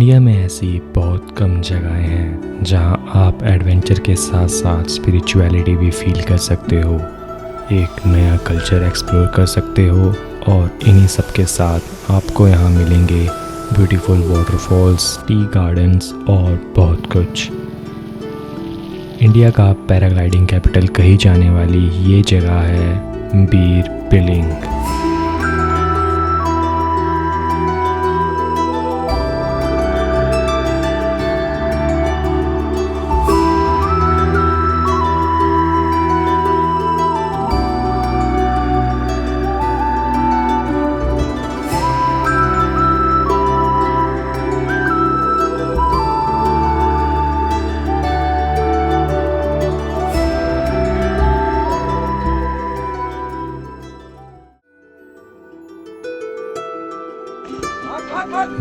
India में ऐसी बहुत कम जगहें हैं जहां आप एडवेंचर के साथ साथ स्पिरिचुअलिटी भी फील कर सकते हो, एक नया कल्चर एक्सप्लोर कर सकते हो और इन्हीं सब के साथ आपको यहाँ मिलेंगे ब्यूटीफुल वाटरफॉल्स, टी गार्डन्स और बहुत कुछ। इंडिया का पैराग्लाइडिंग कैपिटल कही जाने वाली ये जगह है Bir Billing.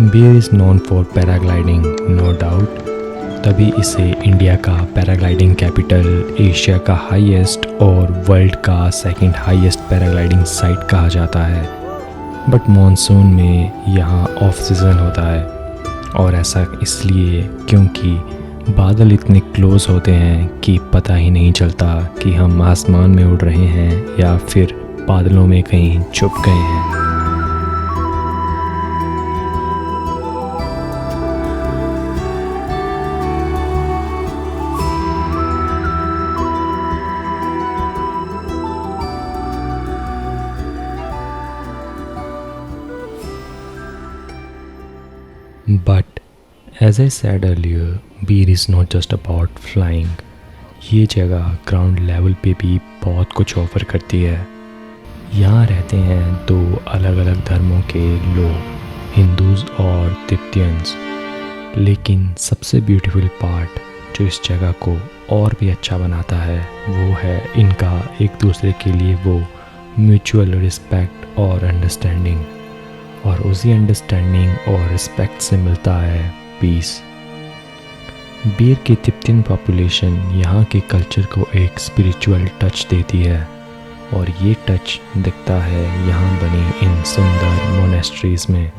Bir is known for paragliding, no doubt, तभी इसे इंडिया का पैराग्लाइडिंग कैपिटल, एशिया का हाईएस्ट और वर्ल्ड का सेकंड हाईएस्ट पैराग्लाइडिंग साइट कहा जाता है। बट मॉनसून में यहाँ ऑफ सीज़न होता है, और ऐसा इसलिए क्योंकि बादल इतने क्लोज होते हैं कि पता ही नहीं चलता कि हम आसमान में उड़ रहे हैं या फिर बादलों में कहीं छुप गए हैं। But as I said earlier, Bir is not just about flying. ये जगह ग्राउंड लेवल पे भी बहुत कुछ ऑफ़र करती है। यहाँ रहते हैं दो अलग अलग धर्मों के लोग, हिंदूज़ और तिब्बतियंस। लेकिन सबसे ब्यूटीफुल पार्ट जो इस जगह को और भी अच्छा बनाता है वो है इनका एक दूसरे के लिए वो म्यूचुअल रिस्पेक्ट और अंडरस्टैंडिंग, और उसी अंडरस्टैंडिंग और रिस्पेक्ट से मिलता है पीस। बीर की तिब्बतियन पॉपुलेशन यहाँ के कल्चर को एक स्पिरिचुअल टच देती है, और ये टच दिखता है यहाँ बनी इन सुंदर मोनेस्ट्रीज में।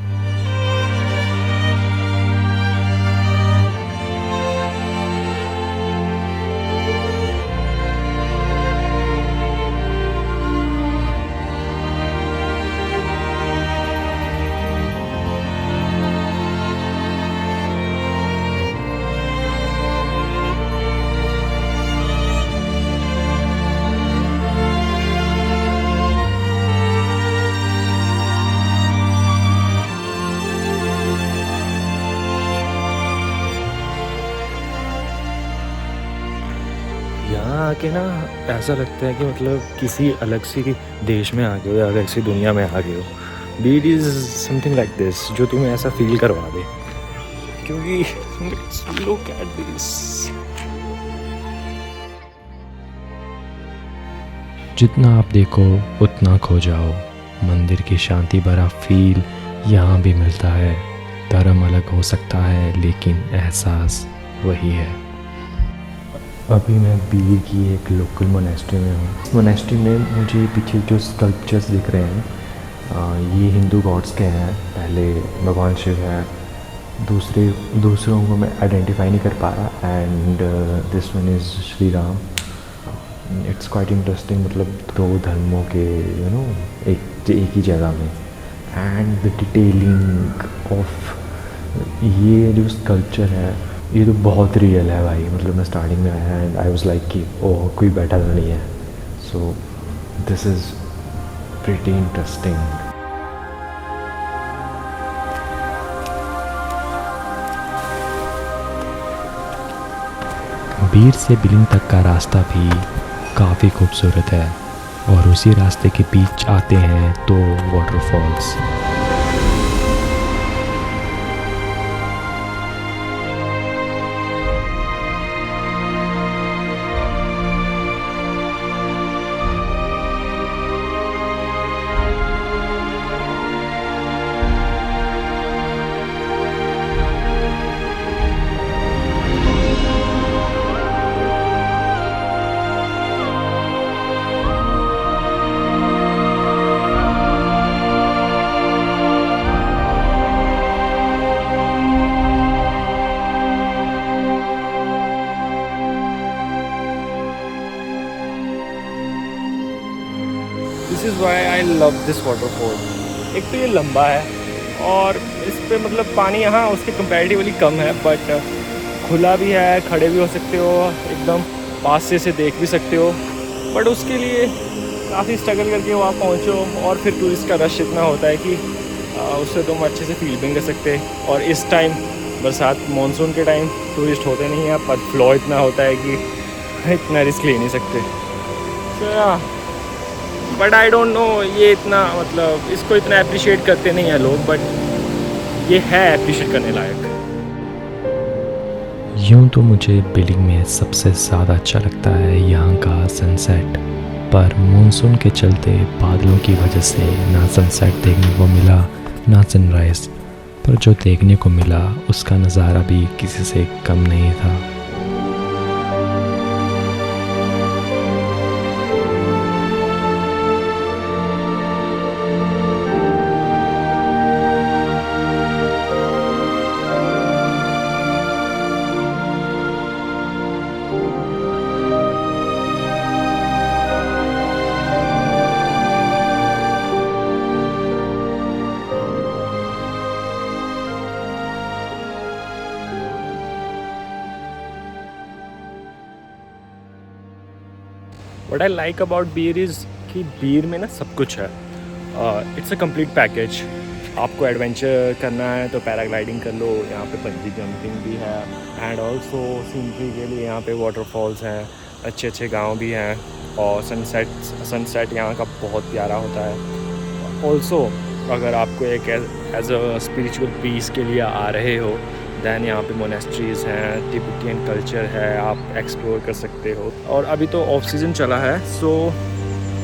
यहाँ आके ना ऐसा लगता है कि मतलब किसी अलग सी देश में आ गए हो या अलग सी दुनिया में आ गए हो। Beat is something like this जो तुम्हें ऐसा फील करवा दे, क्योंकि लुक एट दिस। जितना आप देखो उतना खो जाओ। मंदिर की शांति भरा फील यहाँ भी मिलता है। धर्म अलग हो सकता है लेकिन एहसास वही है। अभी मैं बीर की एक लोकल मोनेस्ट्री में हूँ। इस मोनेस्ट्री में मुझे पीछे जो स्कल्पचर्स दिख रहे हैं ये हिंदू गॉड्स के हैं। पहले भगवान शिव है, दूसरों को मैं आइडेंटिफाई नहीं कर पा रहा, and this one is Shri Ram. It's quite interesting, मतलब दो धर्मों के एक ही जगह में, एंड द डिटेलिंग ऑफ ये जो स्कल्पचर है ये तो बहुत रियल है भाई। मतलब मैं स्टार्टिंग में आया एंड आई वाज लाइक कि ओह कोई बैठा तो नहीं है। So this is pretty interesting. Bir से बिलिंग तक का रास्ता भी काफ़ी खूबसूरत है, और उसी रास्ते के बीच आते हैं तो waterfalls. Why I love this waterfall. एक तो ये लंबा है और इस पे मतलब पानी यहाँ उसके कंपैरेटिवली कम है, बट खुला भी है, खड़े भी हो सकते हो, एकदम पास से इसे देख भी सकते हो। बट उसके लिए काफ़ी स्ट्रगल करके वहाँ पहुँचो, और फिर टूरिस्ट का रश इतना होता है कि उससे तुम अच्छे से फील भी नहीं कर सकते। और इस टाइम बरसात मानसून के टाइम टूरिस्ट होते नहीं हैं, पर फ्लो इतना होता है कि इतना रिस्क ले नहीं सकते। बट आई डोंट नो, ये इतना मतलब इसको इतना अप्रिशिएट करते नहीं हैं लोग, बट ये है अप्रिशिएट करने लायक। यूँ तो मुझे बिलिंग में सबसे ज़्यादा अच्छा लगता है यहाँ का सनसेट, पर मानसून के चलते बादलों की वजह से ना सनसेट देखने को मिला ना सनराइज़, पर जो देखने को मिला उसका नज़ारा भी किसी से कम नहीं था। What I like about Bir is कि बीर में ना सब कुछ है। It's a complete package. आपको एडवेंचर करना है तो पैराग्लाइडिंग कर लो, यहाँ पे बंजी जंपिंग भी है, एंड ऑल्सो सीनरी के लिए यहाँ पे वाटरफॉल्स हैं, अच्छे अच्छे गांव भी हैं, और सनसेट यहाँ का बहुत प्यारा होता है। ऑल्सो अगर आपको एक एज अ स्पिरिचुअल पीस के लिए आ रहे हो, दैन यहाँ पे मोनेस्ट्रीज़ हैं, तिब्बतियन कल्चर है, आप एक्सप्लोर कर सकते हो। और अभी तो ऑफ सीज़न चला है, सो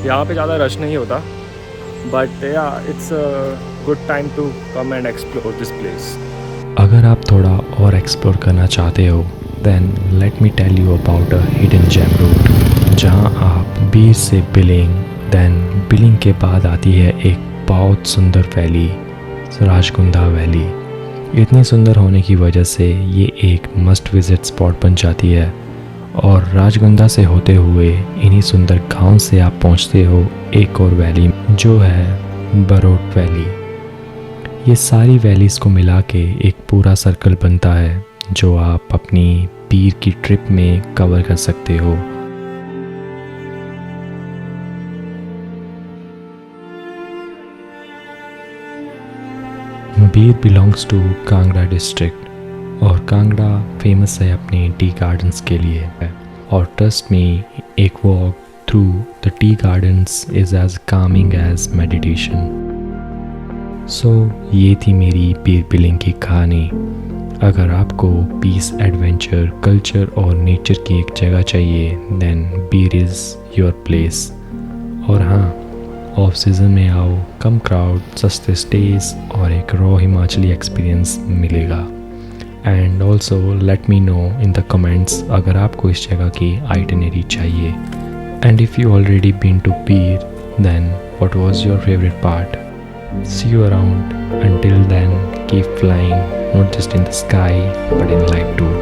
यहाँ पे ज़्यादा रश नहीं होता, but yeah it's a good time to come and explore this place. अगर आप थोड़ा और एक्सप्लोर करना चाहते हो, then let me tell you about a hidden gem route, जहाँ आप बीर से बिलिंग, देन बिलिंग के बाद आती है एक बहुत सुंदर वैली, राजकुंदा वैली। इतनी सुंदर होने की वजह से ये एक मस्ट विज़िट स्पॉट बन जाती है, और राजगंधा से होते हुए इन्हीं सुंदर गांव से आप पहुंचते हो एक और वैली जो है बरोट वैली। ये सारी वैलीज़ को मिला के एक पूरा सर्कल बनता है जो आप अपनी पीर की ट्रिप में कवर कर सकते हो। बीर बिलोंग्स टू कांगड़ा डिस्ट्रिक्ट, और कांगड़ा फेमस है अपने टी गार्डन्स के लिए, और ट्रस्ट में एक walk through the tea gardens is as calming as meditation. So ये थी मेरी बीर बिलिंग की कहानी। अगर आपको पीस, एडवेंचर, कल्चर और नेचर की एक जगह चाहिए, then Bir is your place. और हाँ, ऑफ सीज़न में आओ, कम क्राउड, सस्ते स्टेज और एक रॉ हिमाचली एक्सपीरियंस मिलेगा। And also let me know in the comments अगर आपको इस जगह की आइटिनरी चाहिए। And if you already been to Bir, then what was your favourite part? See you around. Until then, keep flying, not just in the sky, but in life too.